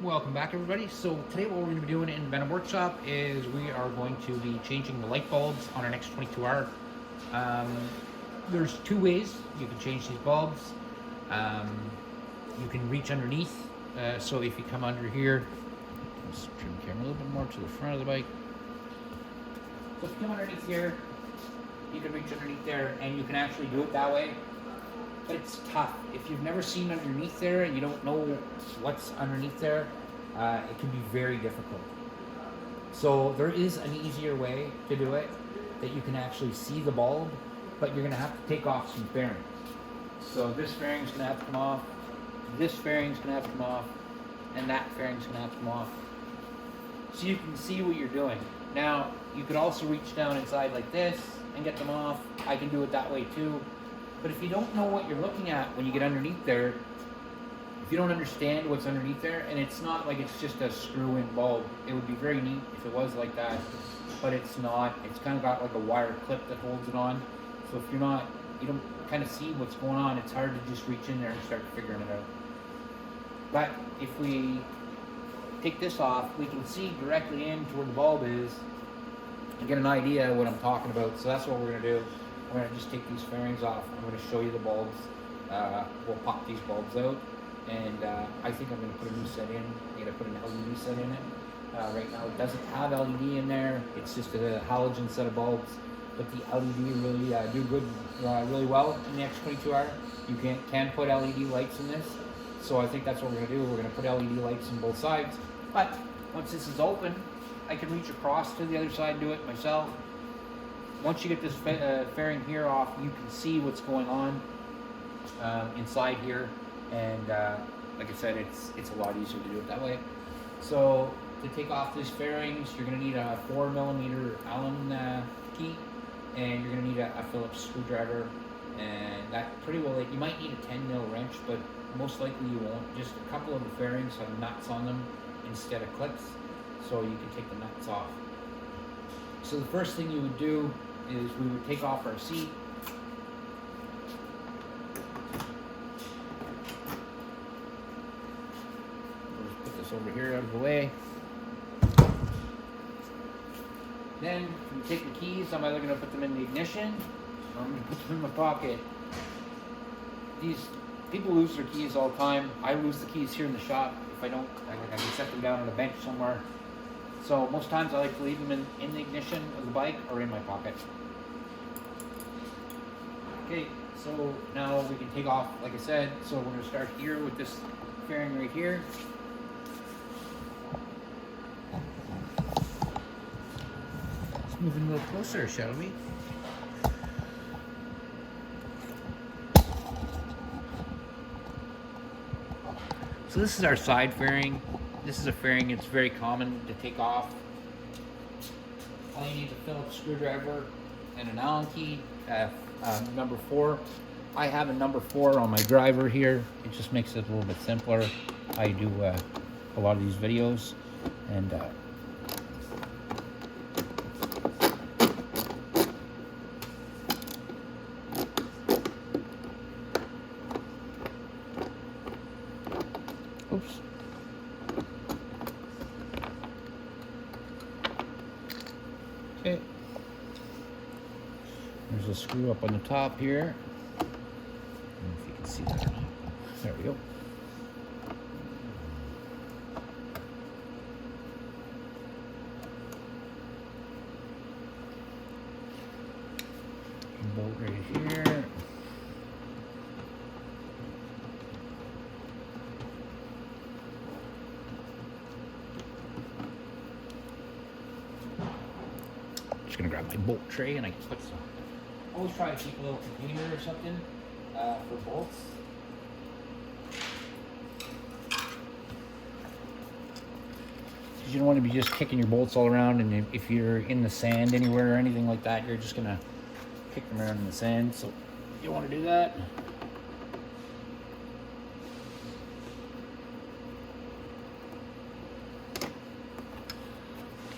Welcome back, everybody. So today what we're going to be doing in Venom Workshop is we are going to be changing the light bulbs on an x22R. There's two ways you can change these bulbs. You can reach underneath. So if you come under here, let's trim the camera a little bit more to the front of the bike. So if you come underneath here, you can reach underneath there, and you can actually do it that way. But it's tough. If you've never seen underneath there and you don't know what's underneath there, it can be very difficult. So there is an easier way to do it that you can actually see the bulb, but you're going to have to take off some fairings. So this fairing's going to have to come off, this fairing's going to have to come off, and that fairing's going to have to come off. So you can see what you're doing. Now, you could also reach down inside like this and get them off. I can do it that way too. But if you don't know what you're looking at when you get underneath there, if you don't understand what's underneath there, and it's not like it's just a screw-in bulb, it would be very neat if it was like that, but it's not. It's kind of got like a wire clip that holds it on. So if you don't kind of see what's going on, it's hard to just reach in there and start figuring it out. But if we take this off, we can see directly into where the bulb is and get an idea of what I'm talking about. So that's what we're going to do. We're going to just take these fairings off. I'm going to show you the bulbs. We'll pop these bulbs out, and I think I'm going to put a new set in. I'm going to put an LED set in it. Right now it doesn't have LED in there. It's just a halogen set of bulbs, but the LED really do good, really well in the x22R. You can put LED lights in this, so I think that's what we're going to do. We're going to put LED lights on both sides, but once this is open, I can reach across to the other side and do it myself. Once you get this fairing here off, you can see what's going on inside here, and like I said, it's a lot easier to do it that way. So to take off these fairings, you're going to need a 4mm Allen key, and you're going to need a Phillips screwdriver, and that pretty well, you might need a 10mm wrench, but most likely you won't. Just a couple of the fairings have nuts on them instead of clips, so you can take the nuts off. So the first thing you would do is we would take off our seat. We'll just put this over here out of the way. Then we take the keys. I'm either going to put them in the ignition or I'm going to put them in my pocket. These people lose their keys all the time. I lose the keys here in the shop. If I don't, I can set them down on a bench somewhere. So most times I like to leave them in the ignition of the bike or in my pocket. Okay, so now we can take off, like I said, so we're going to start here with this fairing right here. Let's move in a little closer, shall we? So this is our side fairing. This is a fairing, it's very common to take off. All you need is a Phillips screwdriver and an Allen key, number 4. I have a number 4 on my driver here. It just makes it a little bit simpler. I do a lot of these videos, and oops. Okay. There's a screw up on the top here. I don't know if you can see that or not. There we go. Bolt right here. Just gonna grab my bolt tray and I can put some. Always try to keep a little container or something for bolts. Because you don't want to be just kicking your bolts all around, and if you're in the sand anywhere or anything like that, you're just gonna kick them around in the sand. So you don't want to do that.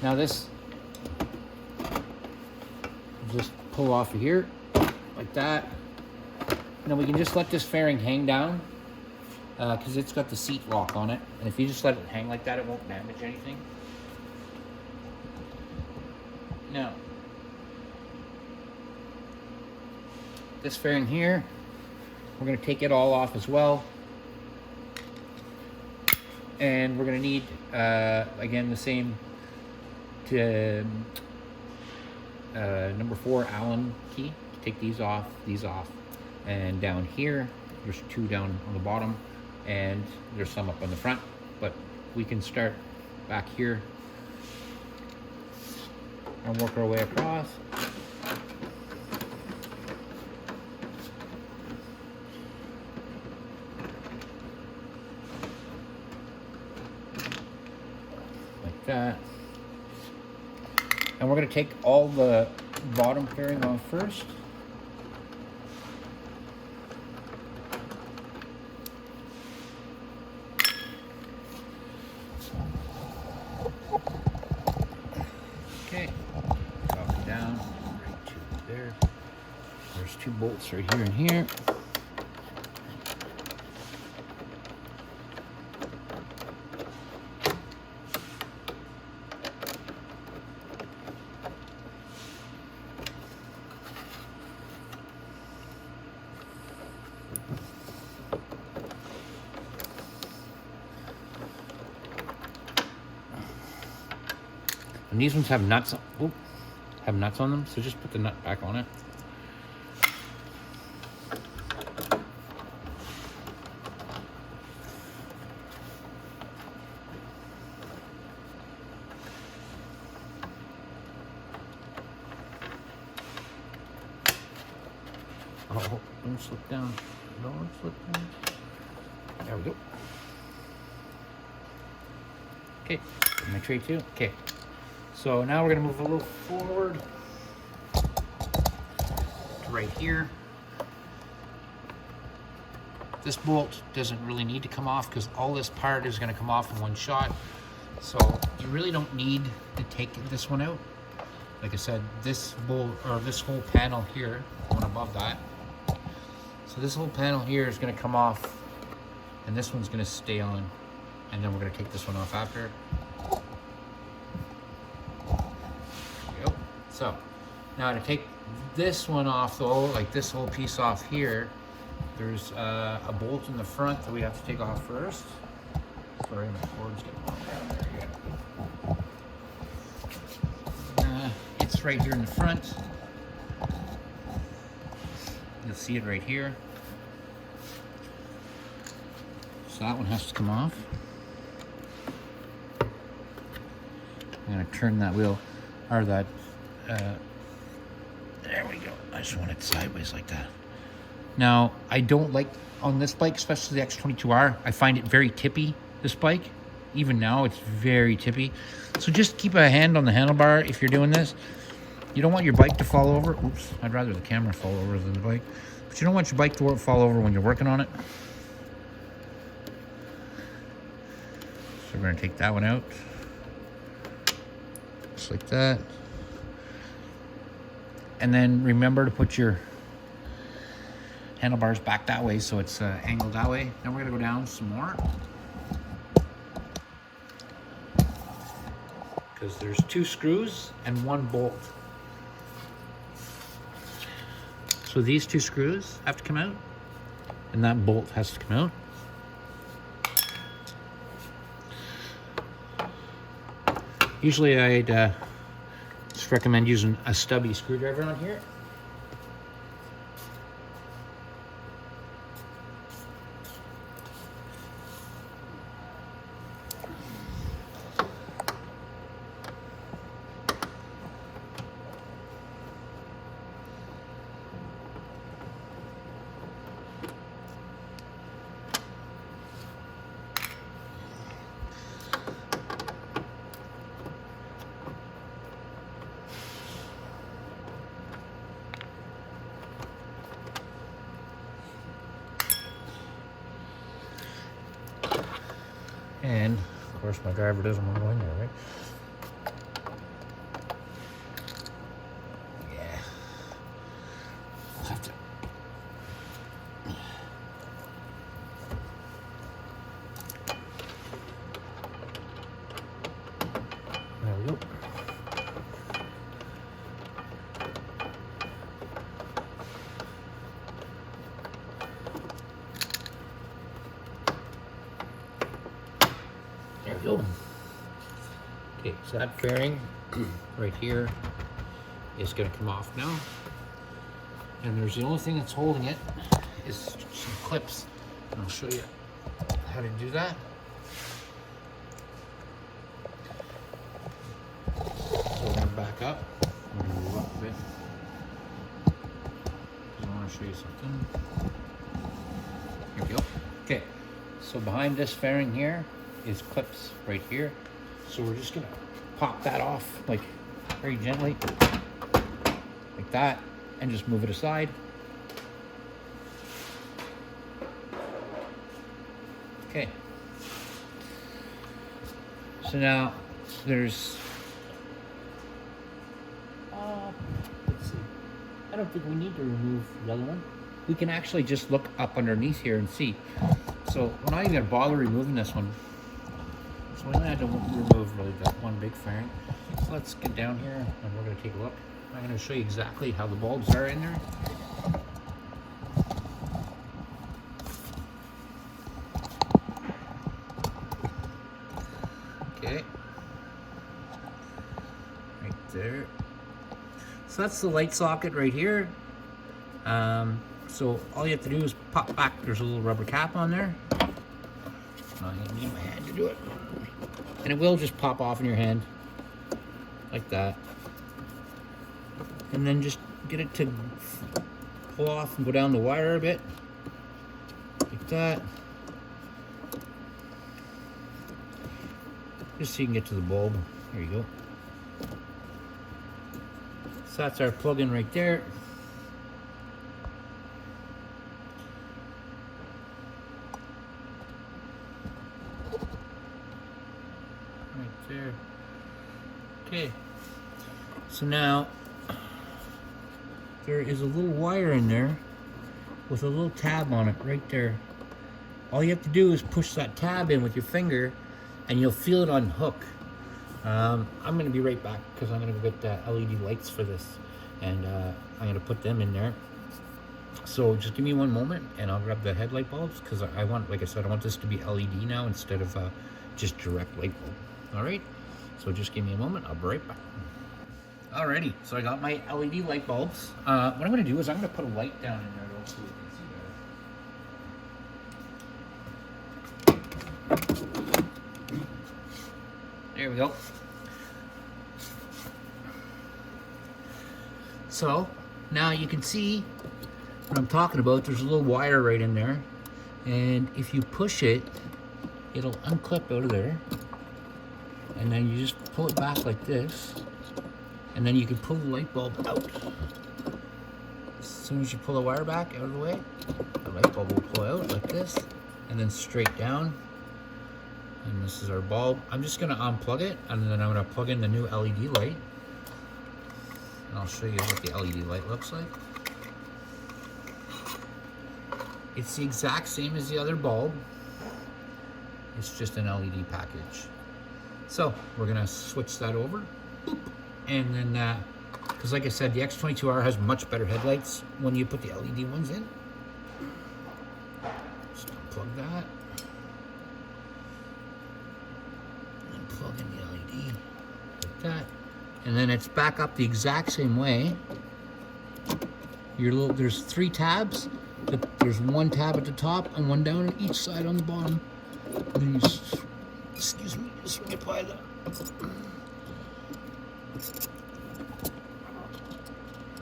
Now this, just pull off of here like that, and then we can just let this fairing hang down because it's got the seat lock on it, and if you just let it hang like that, it won't damage anything. Now, this fairing here, we're going to take it all off as well. And we're going to need, again, the same to number 4 Allen key to take these off. And down here, there's 2 down on the bottom, and there's some up on the front. But we can start back here and work our way across. Like that. And we're going to take all the bottom fairing off first. Okay, drop it down right to there. There's 2 bolts right here and here. And these ones have nuts. Have nuts on them, so just put the nut back on it. Oh, don't slip down. Don't slip down. There we go. Okay, my tray too. Okay. So now we're going to move a little forward to right here. This bolt doesn't really need to come off because all this part is going to come off in one shot. So you really don't need to take this one out. Like I said, this bolt, or this whole panel here, one above that. So this whole panel here is going to come off, and this one's going to stay on. And then we're going to take this one off after. So now to take this one off though, like this whole piece off here, there's a bolt in the front that we have to take off first. Sorry, my cord's getting long down there. It's right here in the front. You'll see it right here. So that one has to come off. I'm going to turn that wheel, or that there we go. I just want it sideways like that. Now, I don't like, on this bike, especially the x22R, I find it very tippy, this bike. Even now, it's very tippy. So just keep a hand on the handlebar if you're doing this. You don't want your bike to fall over. Oops, I'd rather the camera fall over than the bike. But you don't want your bike to fall over when you're working on it. So we're going to take that one out. Just like that. And then remember to put your handlebars back that way so it's angled that way. Then we're going to go down some more. Because there's 2 screws and 1 bolt. So these 2 screws have to come out, and that bolt has to come out. Usually I'd just recommend using a stubby screwdriver on here. And of course my driver doesn't want to go in there, right? Yeah. I'll have to. we go. There we go. Okay, so that fairing right here is going to come off now. And there's the only thing that's holding it is some clips. And I'll show you how to do that. So we're going to back up. I'm going to move up a bit. I want to show you something. Here we go. Okay, so behind this fairing here is clips right here. So we're just going to pop that off like very gently, like that, and just move it aside. Okay. So now there's, let's see. I don't think we need to remove the other one. We can actually just look up underneath here and see. So we're not even gonna bother removing this one. So we only had to remove really that one big fairing. So let's get down here and we're gonna take a look. I'm gonna show you exactly how the bulbs are in there. Okay. Right there. So that's the light socket right here. So all you have to do is pop back. There's a little rubber cap on there. I'm gonna need my hand to do it. And it will just pop off in your hand like that. And then just get it to pull off and go down the wire a bit, like that. Just so you can get to the bulb. There you go. So that's our plug-in right there. Right there. Okay. So now there is a little wire in there with a little tab on it right there. All you have to do is push that tab in with your finger and you'll feel it unhook. I'm going to be right back because I'm going to go get the LED lights for this, and I'm going to put them in there. So just give me one moment and I'll grab the headlight bulbs because I want, like I said, I want this to be LED now instead of just direct light bulb. All right, so just give me a moment. I'll be right back. Alrighty, so I got my LED light bulbs. What I'm going to do is I'm going to put a light down in there so we can see better. There we go. So now you can see what I'm talking about. There's a little wire right in there, and if you push it, it'll unclip out of there, and then you just pull it back like this. And then you can pull the light bulb out. As soon as you pull the wire back out of the way, the light bulb will pull out like this, and then straight down. And this is our bulb. I'm just gonna unplug it, and then I'm gonna plug in the new LED light. And I'll show you what the LED light looks like. It's the exact same as the other bulb. It's just an LED package. So we're gonna switch that over. Boop. And then, because like I said, the x22R has much better headlights when you put the LED ones in. Just unplug that. And plug in the LED like that. And then it's back up the exact same way. There's 3 tabs. There's one tab at the top and one down on each side on the bottom. And then you just, excuse me, just apply that.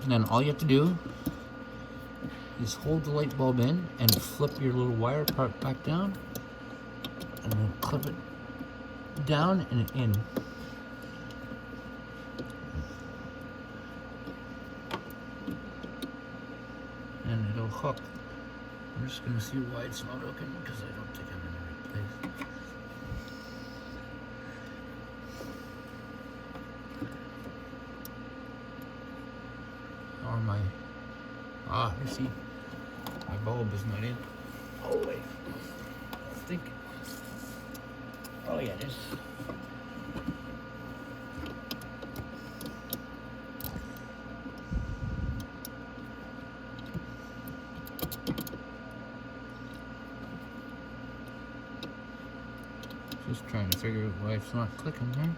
And then all you have to do is hold the light bulb in and flip your little wire part back down, and then clip it down and in. And it'll hook. I'm just going to see why it's not hooking because I don't think I'm in the right place. You see, my bulb is not in. Oh wait, I think. Oh yeah, it is. Just trying to figure out why it's not clicking there.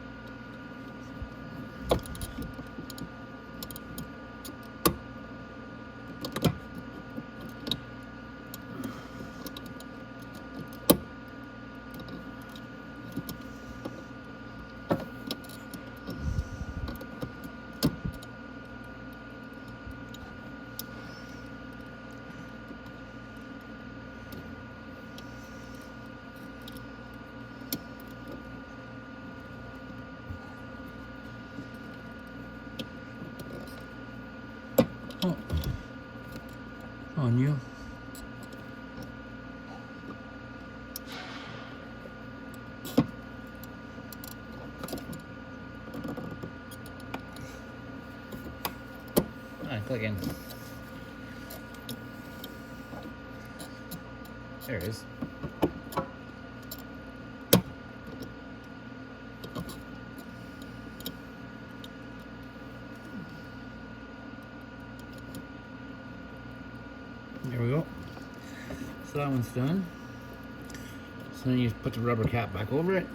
Oh, on you. Clicking. There it is. There we go. So that one's done. So then you just put the rubber cap back over it.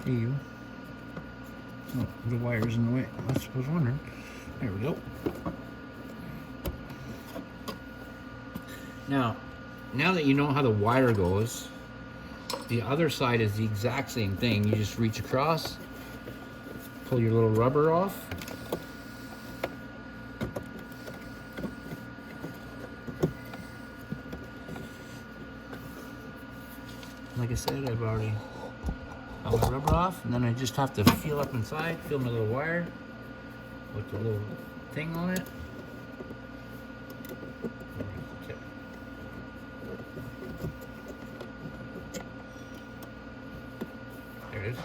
There you go. Oh, the wire's in the way. I was wondering. There we go. Now that you know how the wire goes, the other side is the exact same thing. You just reach across, pull your little rubber off. Like I said, I've already got my rubber off, and then I just have to feel up inside, feel my little wire with the little thing on it. There it is.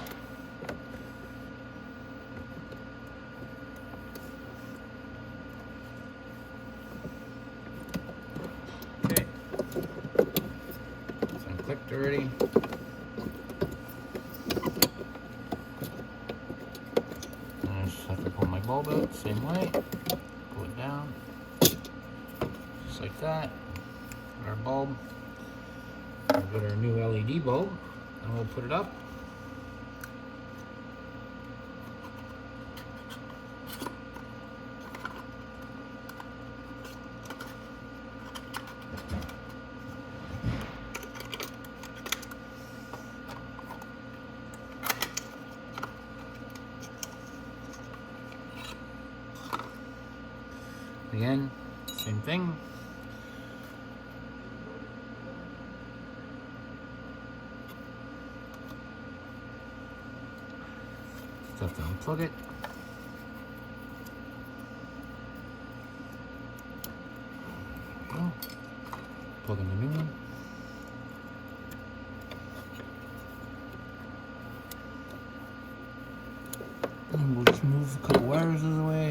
Okay. So I'm clicked already. I just have to pull my bulb out the same way. Pull it down. Just like that. Our bulb. We've got our new LED bulb. And we'll put it up. Again, same thing. Just have to unplug it. Oh, plug in the new one. And we'll just move a couple wires out of the way.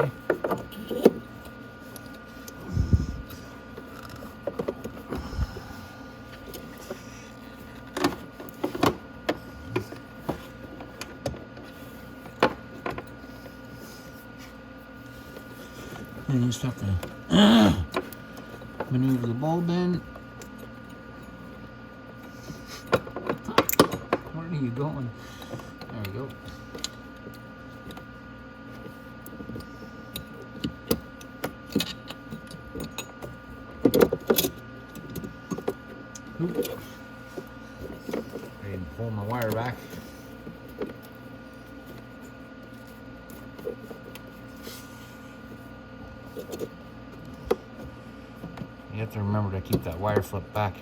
And you just have to maneuver the bulb in. Where are you going? There we go. Oop. I didn't pull my wire back. You have to remember to keep that wire flip back.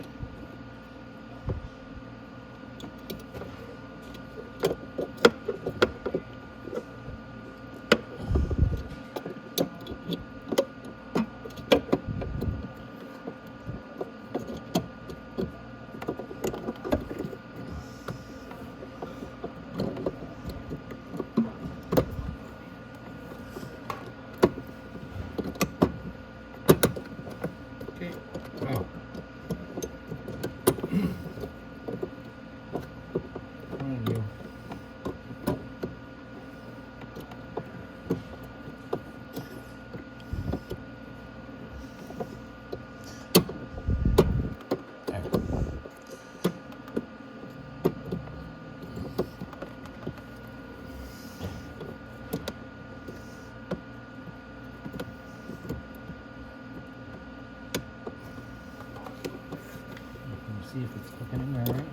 see if it's clicking in there, right?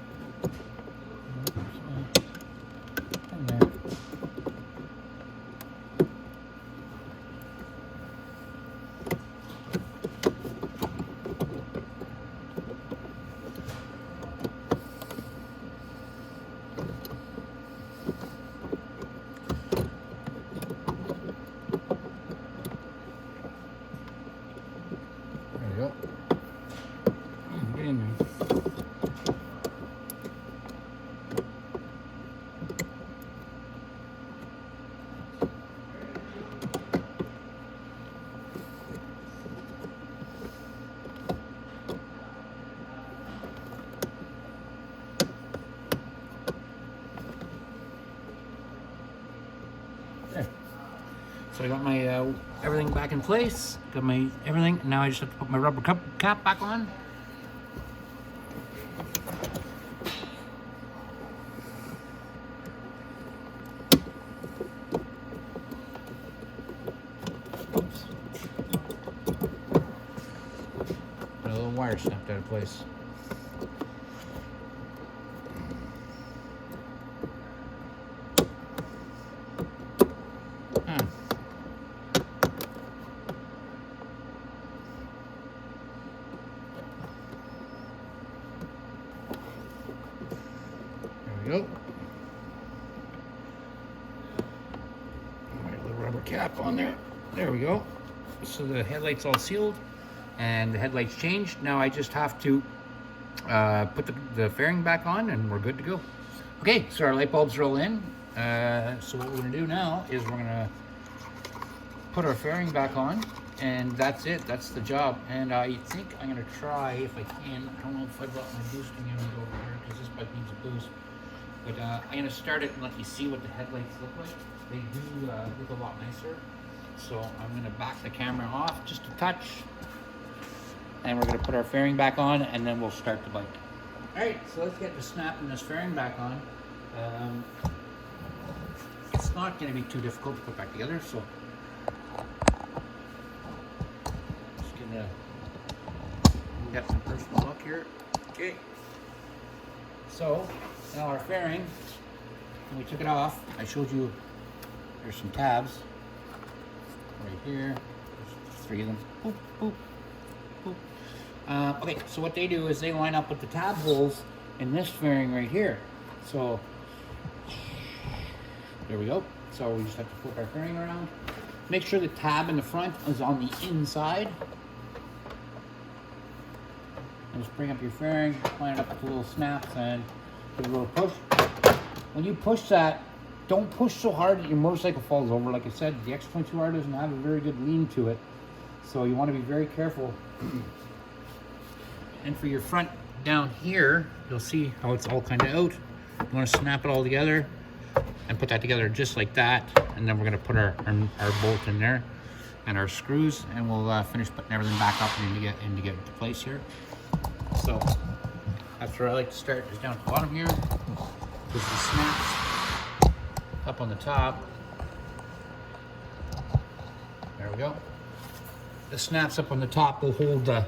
In there. There you go. Get in there. There. So I got my everything back in place. Got my everything. Now I just have to put my rubber cap back on. Oops. Got a little wire snapped out of place. There we go. Alright, little rubber cap on there. There we go. So the headlight's all sealed and the headlight's changed. Now I just have to put the fairing back on and we're good to go. Okay, so our light bulbs are all in. So what we're going to do now is we're going to put our fairing back on, and that's it. That's the job. And I think I'm going to try, if I can, I don't know if I brought my boosting unit over here because this bike needs a boost. But I'm going to start it and let you see what the headlights look like. They do look a lot nicer. So I'm going to back the camera off just a touch. And we're going to put our fairing back on and then we'll start the bike. Alright, so let's get to snapping this fairing back on. It's not going to be too difficult to put back together, so just gonna get some personal look here. Okay. So now our fairing, when we took it off, I showed you there's some tabs right here. There's 3 of them. Boop, boop, boop. Okay, so what they do is they line up with the tab holes in this fairing right here. So there we go. So we just have to flip our fairing around. Make sure the tab in the front is on the inside. And just bring up your fairing, line it up with the little snaps and give it a little push. When you push that, don't push so hard that your motorcycle falls over. Like I said, the x22R doesn't have a very good lean to it. So you want to be very careful. And for your front down here, you'll see how it's all kind of out. You want to snap it all together and put that together just like that. And then we're going to put our bolt in there and our screws, and we'll finish putting everything back up and get into place here. So that's where I like to start, is down at the bottom here. With the snaps up on the top. There we go. The snaps up on the top will hold the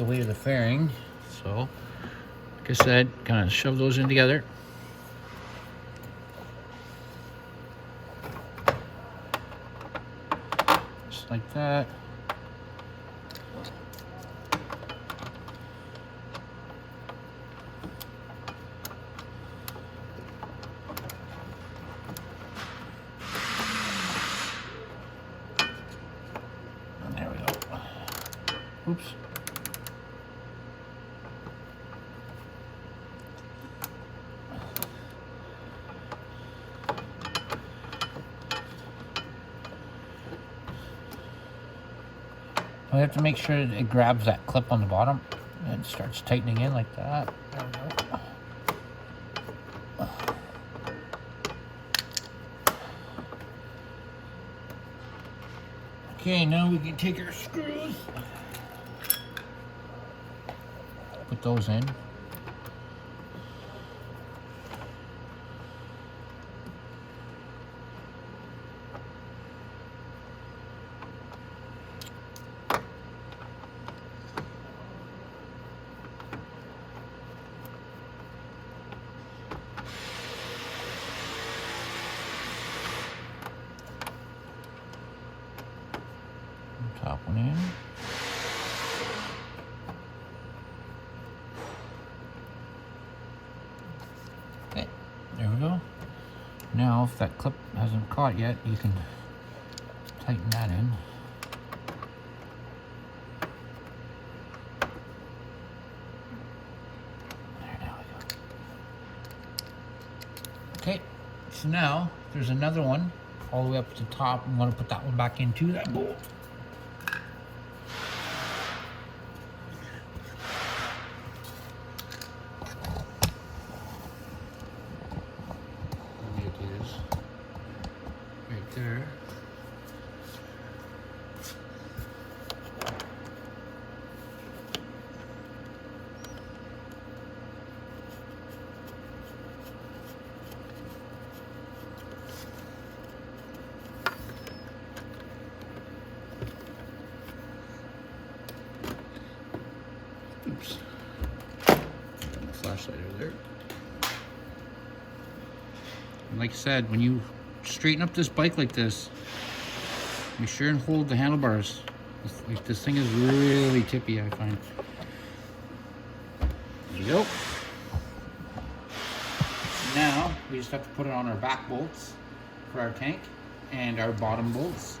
weight of the fairing. So, like I said, kind of shove those in together. Just like that. And there we go. Oops. I have to make sure that it grabs that clip on the bottom and starts tightening in like that. There we go. Okay, now we can take our screws, put those in. top one in. Okay, there we go. Now, if that clip hasn't caught yet, you can tighten that in. There we go. Okay, so now there's another one all the way up to the top. I'm going to put that one back into that bolt. It is right there. Oops. Got my flashlight over there. And like I said, when you straighten up this bike like this, be sure and hold the handlebars. This thing is really tippy, I find. There you go. Now we just have to put it on our back bolts for our tank and our bottom bolts.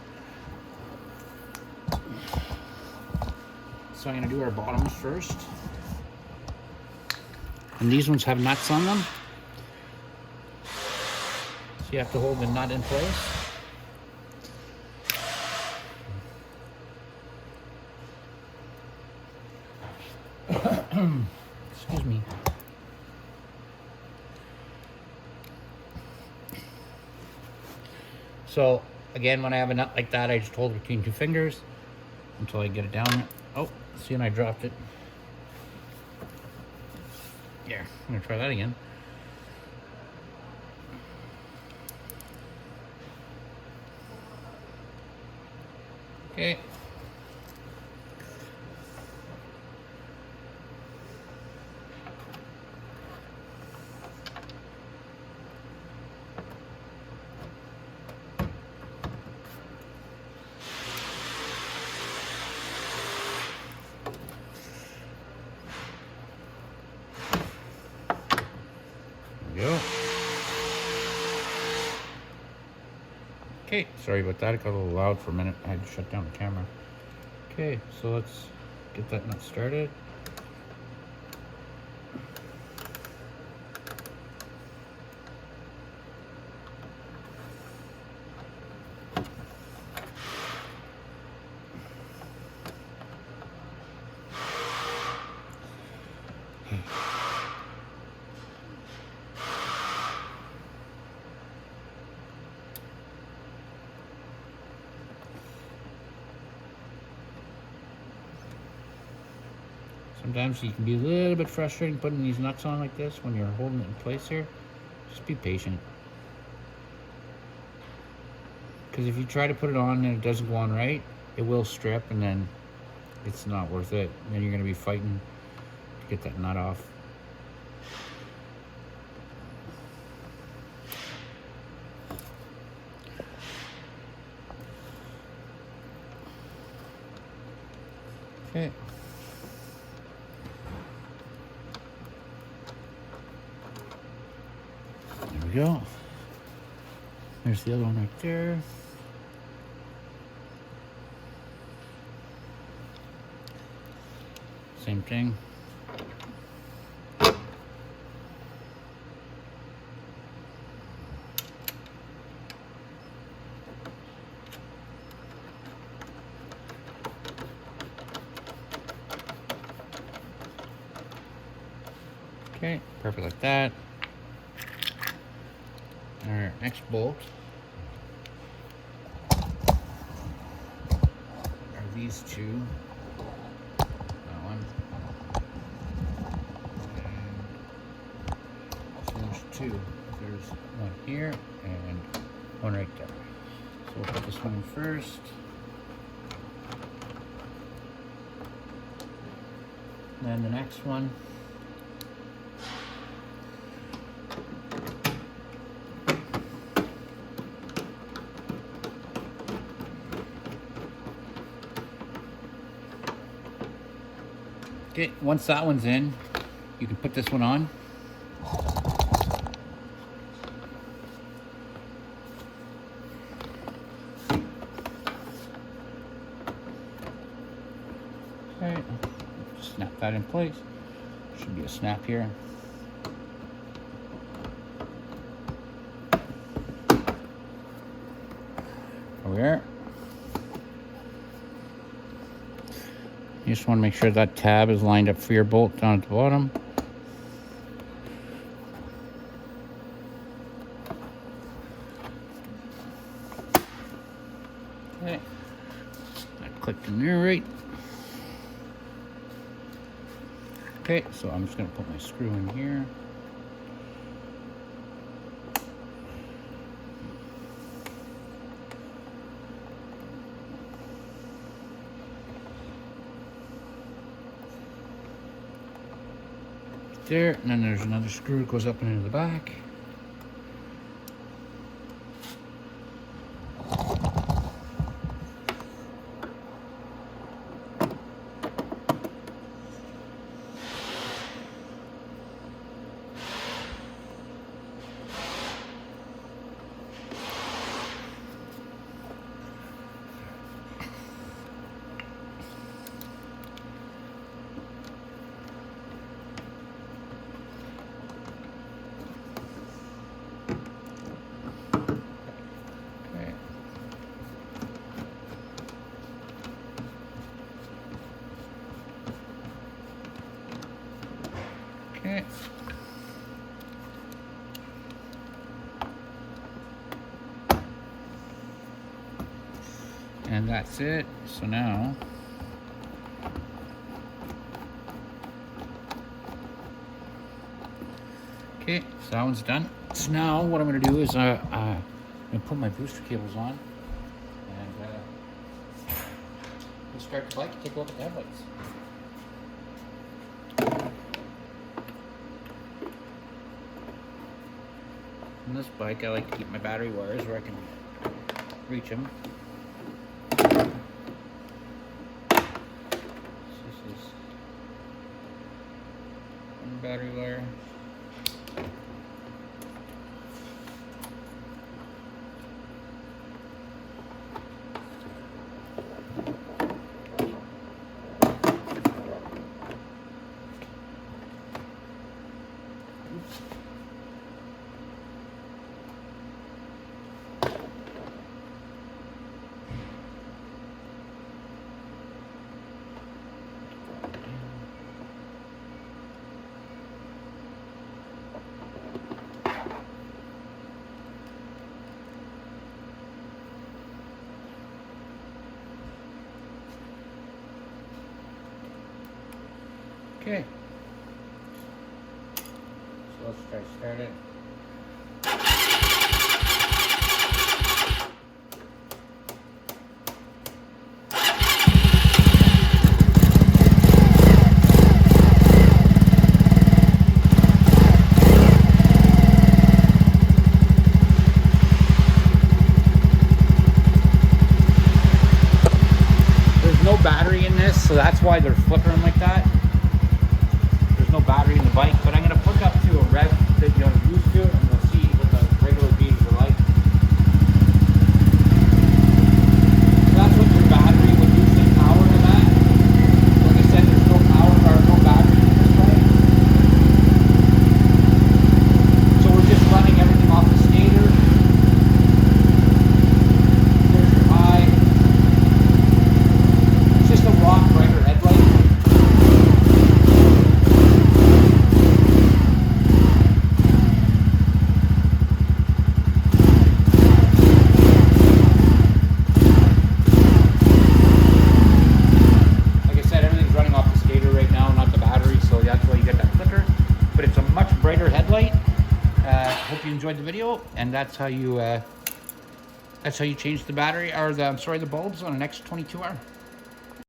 So I'm going to do our bottoms first. And these ones have nuts on them. So you have to hold the nut in place. Excuse me. So again, when I have a nut like that, I just hold it between two fingers until I get it down. Oh, see, and I dropped it. Yeah, I'm gonna try that again. Okay. Go. Okay, sorry about that. It got a little loud for a minute. I had to shut down the camera. Okay, so let's get that nut started. Sometimes you can be a little bit frustrating putting these nuts on like this when you're holding it in place here. Just be patient. Because if you try to put it on and it doesn't go on right, it will strip and then it's not worth it. And then you're going to be fighting to get that nut off. Okay. There we go. There's the other one right there. Same thing. Okay, perfect like that. Our next bolt are these two. That one. And so there's two. There's one here and one right there. So we'll put this one in first. Then the next one. Okay, once that one's in, you can put this one on. Okay, snap that in place. Should be a snap here. Over there. You just want to make sure that tab is lined up for your bolt down at the bottom. Okay, that clicked in there right. Okay, so I'm just going to put my screw in here. There, and then there's another screw that goes up and into the back. Okay. And that's it. So now okay, so that one's done. So now what I'm going to do is I'm going to put my booster cables on and we'll start the bike and take a look at the headlights. On this bike, I like to keep my battery wires where I can reach them. This is one battery wire. Okay, so let's try to start it. There's no battery in this, so that's why they're flickering like that. No battery in the bike, but I'm going to hook up to a rev that you're used to, and we'll see what the regular beams are like. So that's what your battery would usually power in that. Like I said, there's no power or no battery in this bike. So we're just running everything off the stator. There's your eye. It's just a raw brighter headlight. Brighter headlight. Hope you enjoyed the video, and that's how you change the battery, or the bulbs on an X22R.